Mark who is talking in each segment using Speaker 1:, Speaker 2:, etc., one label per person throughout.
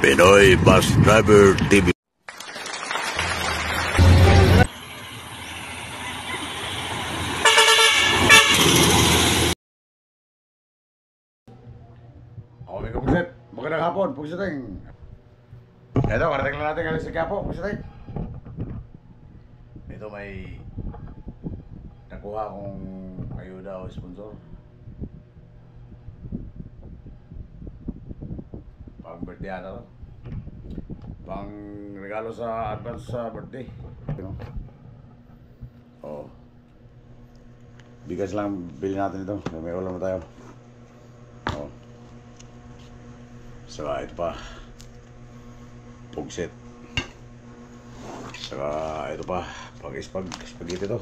Speaker 1: Pinoy Bus Driver TV.
Speaker 2: Okay ka, Pugsit. Magandang hapon, Pugsiting. Ito, karating lang natin galing sa Quiapo, Pugsiting. Ito may nakuha akong ayuda o sponsor. Pang birthday ata to. Pang regalo sa advance sa birthday. Oh. Bigas lang bilhin natin ito. May ulam na tayo. Oh. Saka ito pa. Pugsit. Saka ito pa. Spaghetti to.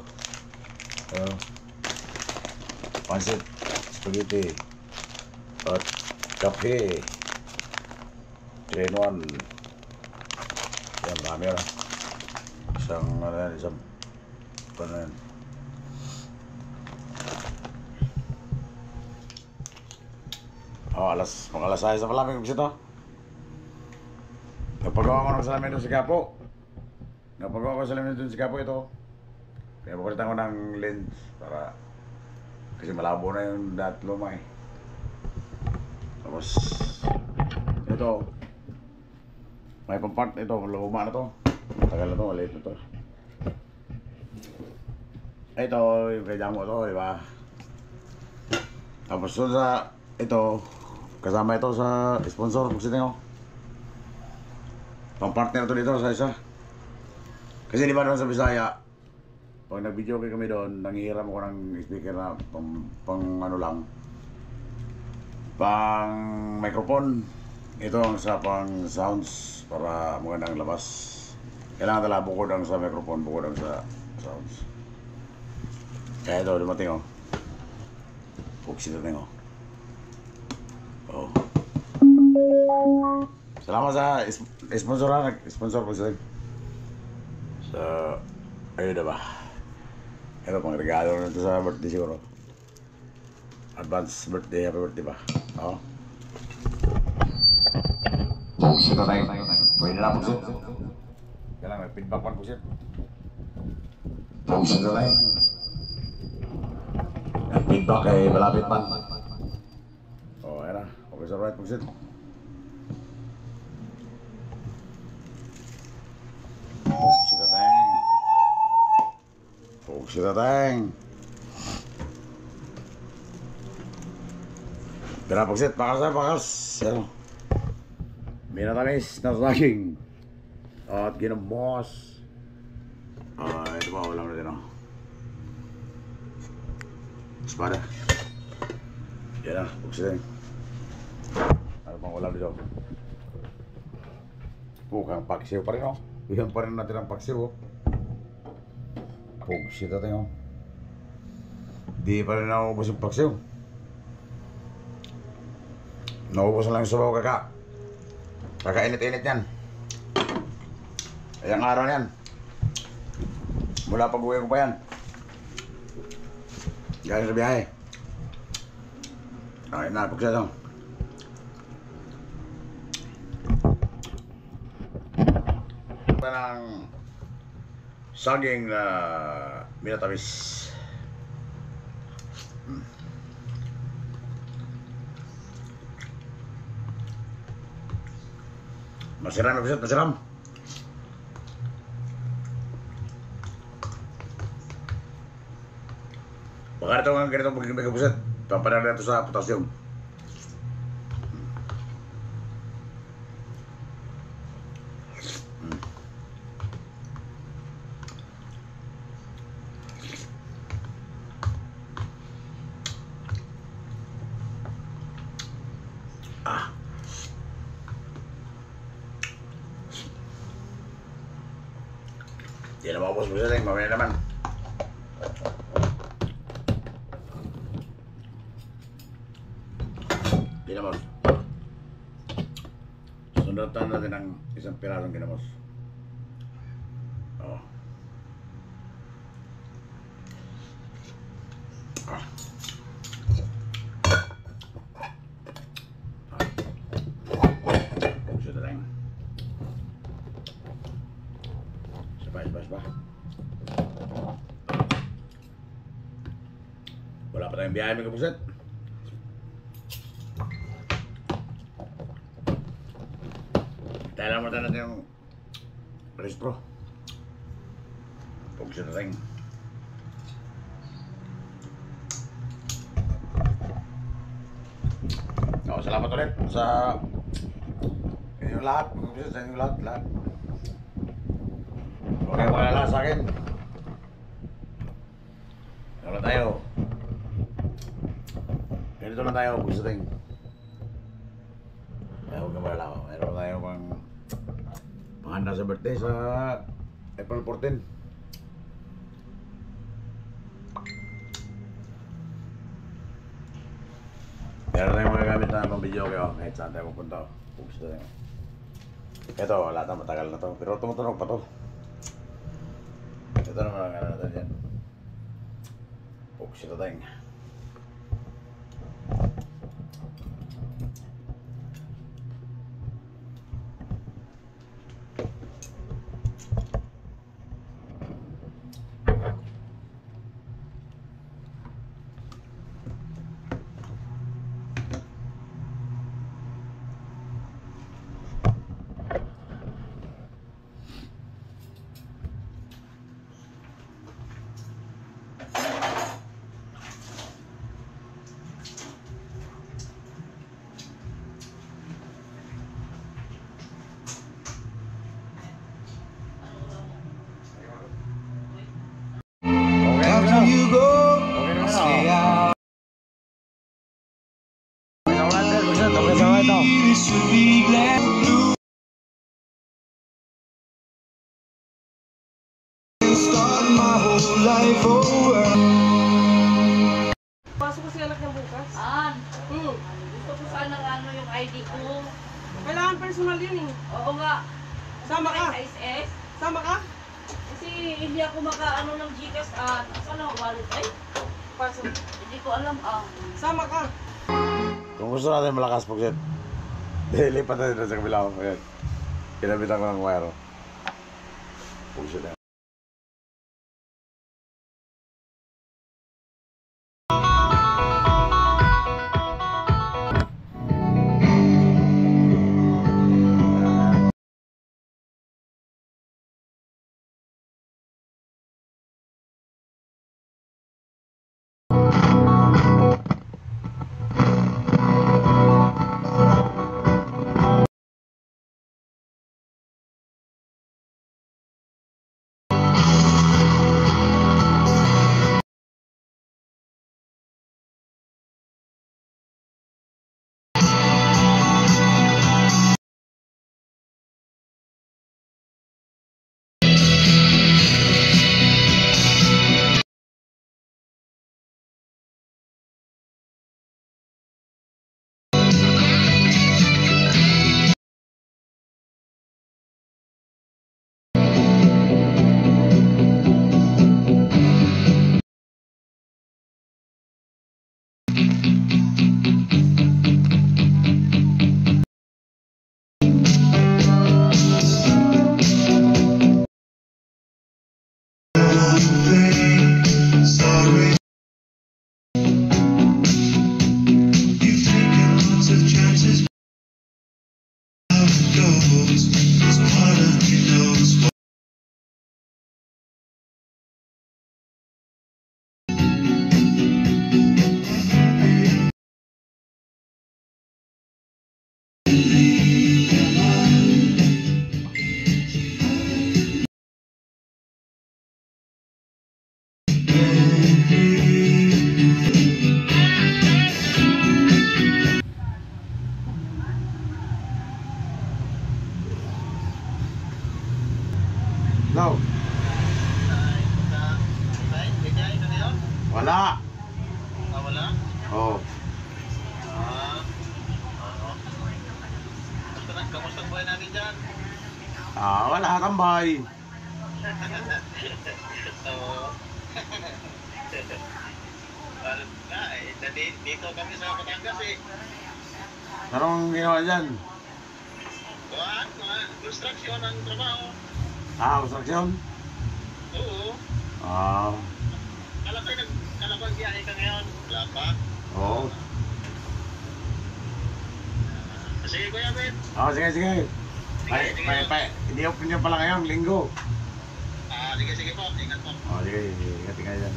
Speaker 2: Pansit. Spaghetti. At kape. 3-in-1. Yan, marami yan. Isang paano yan. Mga alas 6 na pala may kumpis ito. Napagawa ko ng salamin doon sa Quiapo. Ito. Kaya pakulitan ko ng lens para kasi malabo na yung luma eh. Tapos ito may pampart ito, luma na to. Tagal na to, maliit na to. Ito, yung kay Jamo to, di ba? Tapos sa ito, kasama ito sa sponsor, Pugsiting oh. Pang-partner to dito sa isa. Kasi di ba naman sa Bisaya, pag nag-video kami doon, nangihiram ako ng speaker na pang ano lang, pang microphone. Ito ang sa pang sounds para magandang labas. Kailangan talaga bukod ang sa microphone, bukod ang sa sounds. Kaya ito, dumating oh. Pugsiting oh. Oh. Salamat sa sponsor ha, nag-sponsor Pugsiting. So, ayun na ba? Ito pang regalo na ito sa birthday siguro. Advance birthday, happy birthday ba? Oo. Pugsit na tayo. Pwede na Pugsit. Kailangan may feedback man Pugsit. Pugsit na tayo. Ang feedback ay malapit man. Oh, ayan na. Okay sa right Pugsit. Pugsit na tayo. Pugsit na tayo. Tara Pugsit, pakas. Ano? May natamis na saging at ginamos. Ito ba, ulam na din oh. Espada. Yan na, Pugsiting. Ano pang ulam dito? Mukhang paksiw pa rin oh. Bigyan pa rin natin ang paksiw oh. Pugsit natin oh. Di pa rin naubos yung paksiw. Naubos na lang yung sabaw kaka. Kakainit-init yan. Ayang araw yan. Mula pag-uwi ko pa yan. Galing sa biyahe. Ay, napagsa ito. Ito ng saging na minatamis. Masiram na Pugsit, masiram. Baka ito ang ganitong pagkikimig ka Pugsit. Pampanar na ito sa potassium. Di na maubos Pugsiting, mamaya naman. Ginamos. Sundutan natin ang isang pirasong ginamos. Oh. Pugsiting. biyahe may kapuset. Tayo lang mata natin yung restro. Pugsit na rin. Salamat ulit sa inyong lahat. Sa inyong lahat. Okay, makalala sa akin. Ano tayo? Ganito na tayo, gusto rin. Kaya huwag ka malala ko. Meron tayo panghanda sa birthday sa April 14. Meron tayong magagamit na pang video kayo kahit saan tayo pupunta. Gusto tayo. Ito, lahat na matagal na to. Pero tumutunog pa to. Ito naman ang ano natin yan. Pugsito tayo.
Speaker 3: Pasok ko si anak niya bukas.
Speaker 4: Gusto ko sana yung ID ko.
Speaker 3: Kailangan personal yun eh.
Speaker 4: Oo nga.
Speaker 3: Sama ka.
Speaker 4: Sa SS.
Speaker 3: Sama ka?
Speaker 4: Kasi hindi ako makaano ng Gcash at saan ang wallet ay?
Speaker 3: Pasok.
Speaker 4: Hindi ko alam
Speaker 3: Sama ka.
Speaker 2: Kung gusto natin malakas pugsit, lipat natin sa kabila ko. Ayan. Kinabitan ko ng wire. Pugsit na. No. Wala.
Speaker 5: Wala?
Speaker 2: Oo.
Speaker 5: Kamusta ang buhay natin dyan?
Speaker 2: Wala tambay.
Speaker 5: Oo. Dito kami sa Batangas eh.
Speaker 2: Anong ginawa dyan?
Speaker 5: Kuhaan, construction ang trabaho.
Speaker 2: Construction?
Speaker 5: Oo.
Speaker 2: Ah.
Speaker 5: Kalabang biyahe ka ngayon. Wala pa.
Speaker 2: Oo.
Speaker 5: Sige, Kuya Ben.
Speaker 2: Sige, sige. Hindi open niya pala ngayon, linggo.
Speaker 5: Sige po. Ingat po.
Speaker 2: Sige, ingat nga dyan.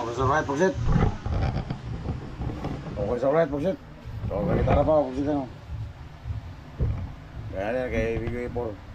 Speaker 2: Okay sa right, pagsit. Okay sa right, pagsit. So, ganito na pa, pagsit ano. Kaya yan, kay Bigay 4.